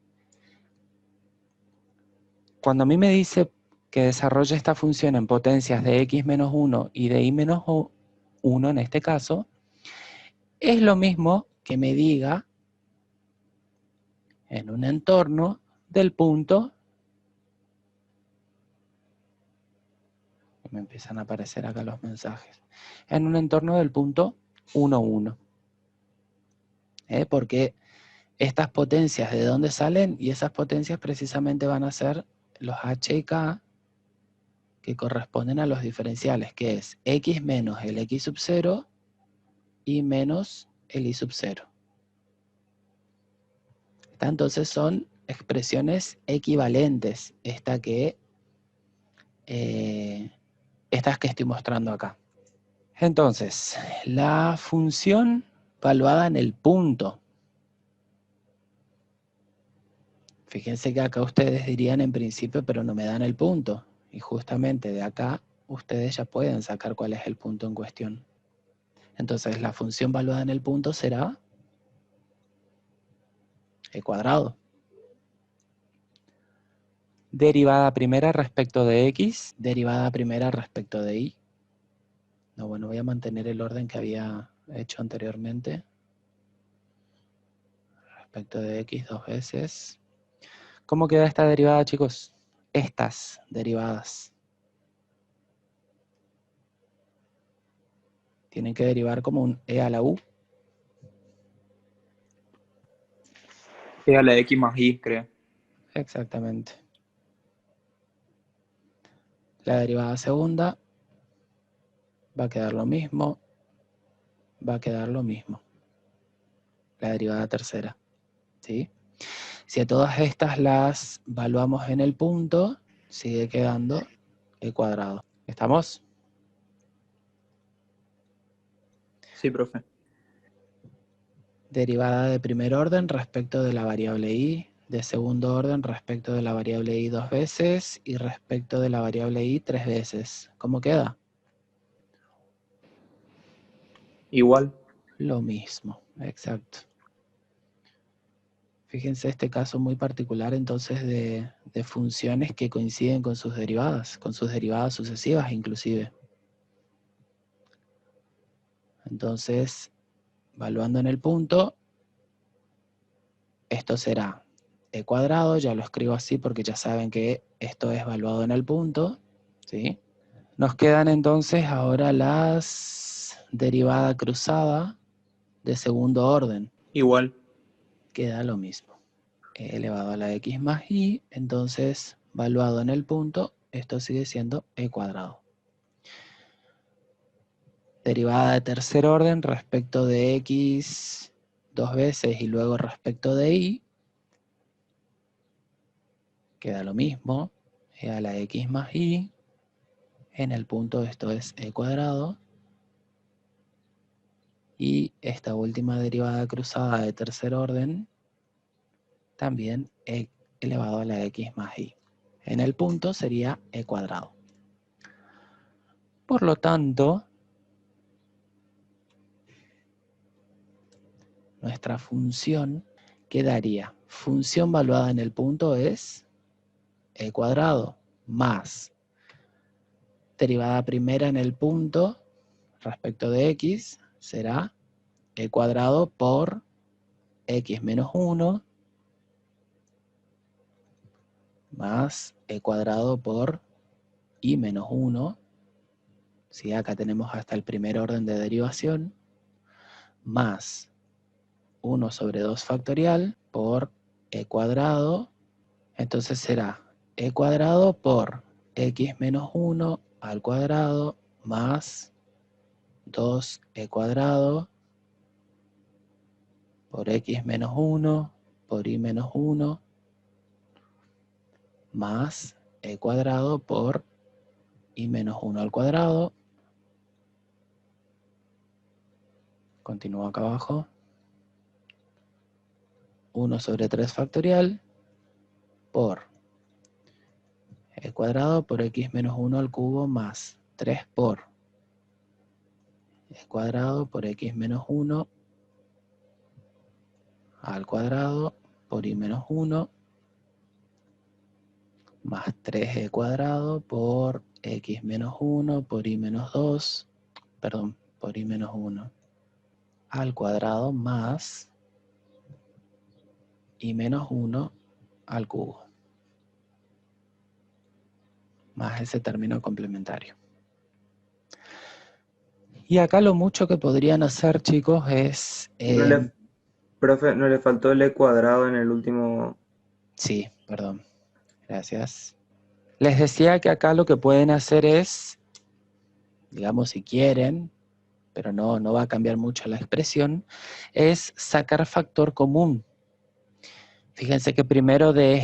cuando a mí me dice que desarrolle esta función en potencias de x menos 1 y de y menos 1 en este caso, es lo mismo que me diga en un entorno del punto, me empiezan a aparecer acá los mensajes, en un entorno del punto 1, 1. Porque estas potencias, ¿de dónde salen? Y esas potencias precisamente van a ser los h y k que corresponden a los diferenciales, que es x menos el x sub 0 y menos el y sub 0. Entonces son expresiones equivalentes, estas que estoy mostrando acá. Entonces, la función valuada en el punto. Fíjense que acá ustedes dirían en principio, pero no me dan el punto. Y justamente de acá, ustedes ya pueden sacar cuál es el punto en cuestión. Entonces, la función valuada en el punto será e cuadrado. Derivada primera respecto de x, derivada primera respecto de y. No, bueno, voy a mantener el orden que había hecho anteriormente. Respecto de x 2 veces. ¿Cómo queda esta derivada, chicos? Estas derivadas. Tienen que derivar como un e a la u. E a la x más y, creo. Exactamente. La derivada segunda va a quedar lo mismo. Va a quedar lo mismo. La derivada tercera. ¿Sí? Si a todas estas las valuamos en el punto, sigue quedando e cuadrado. ¿Estamos? Sí, profe. Derivada de primer orden respecto de la variable y, de segundo orden respecto de la variable y 2 veces y respecto de la variable y 3 veces. ¿Cómo queda? Igual. Lo mismo, exacto. Fíjense este caso muy particular entonces de funciones que coinciden con sus derivadas sucesivas inclusive. Entonces, valuando en el punto, esto será e cuadrado, ya lo escribo así porque ya saben que esto es valuado en el punto, ¿sí? Nos quedan entonces ahora las derivada cruzada de segundo orden. Igual. Queda lo mismo. E elevado a la x más y, entonces, valuado en el punto, esto sigue siendo e cuadrado. Derivada de tercer orden respecto de x 2 veces y luego respecto de y, queda lo mismo, e a la x más y, en el punto esto es e cuadrado, y esta última derivada cruzada de tercer orden, también e elevado a la x más y. En el punto sería e cuadrado. Por lo tanto, nuestra función quedaría, función valuada en el punto es e cuadrado más derivada primera en el punto respecto de x será e cuadrado por x menos 1 más e cuadrado por y menos 1. ¿Sí? Acá tenemos hasta el primer orden de derivación más 1 sobre 2 factorial por e cuadrado. Entonces será e cuadrado por x menos 1 al cuadrado más 2e cuadrado por x menos 1 por y menos 1 más e cuadrado por y menos 1 al cuadrado. Continúo acá abajo. 1 sobre 3 factorial por e cuadrado por x menos 1 al cubo más 3 por e cuadrado por x menos 1 al cuadrado por y menos 1 más 3e cuadrado por x menos 1 por y menos 2, perdón, por y menos 1 al cuadrado más y menos 1 al cubo, más ese término complementario. Y acá lo mucho que podrían hacer, chicos, es... Profe, ¿no le faltó el e cuadrado en el último? Sí, perdón. Gracias. Les decía que acá lo que pueden hacer es, digamos si quieren, pero no va a cambiar mucho la expresión, es sacar factor común. Fíjense que primero de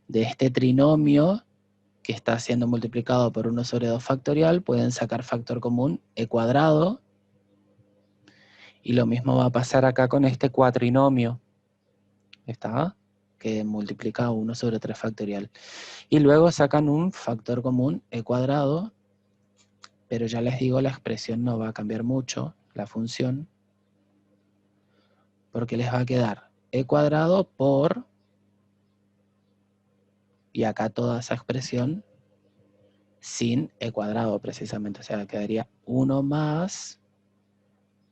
este trinomio que está siendo multiplicado por 1 sobre 2 factorial, pueden sacar factor común e cuadrado. Y lo mismo va a pasar acá con este cuatrinomio. ¿Está? Que multiplica 1 sobre 3 factorial. Y luego sacan un factor común e cuadrado, pero ya les digo, la expresión no va a cambiar mucho, la función, porque les va a quedar e cuadrado por, y acá toda esa expresión sin e cuadrado precisamente, o sea, quedaría 1 más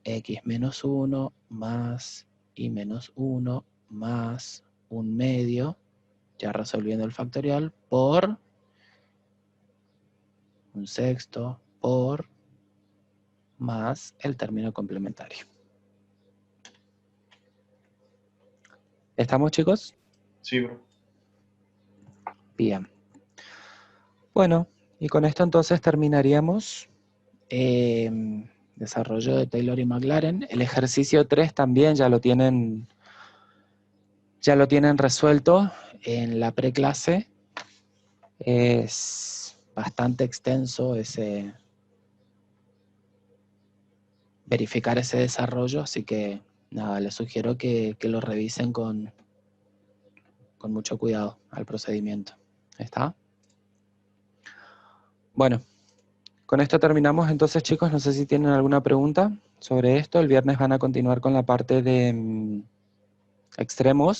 x menos 1 más y menos 1 más 1 medio, ya resolviendo el factorial, por 1 sexto por más el término complementario. ¿Estamos, chicos? Sí, bro. Bien. Bueno, y con esto entonces terminaríamos desarrollo de Taylor y Maclaren. El ejercicio 3 también ya lo tienen resuelto en la preclase. Es bastante extenso verificar ese desarrollo, así que nada, les sugiero que lo revisen con mucho cuidado al procedimiento. ¿Está? Bueno, con esto terminamos entonces, chicos. No sé si tienen alguna pregunta sobre esto. El viernes van a continuar con la parte de extremos.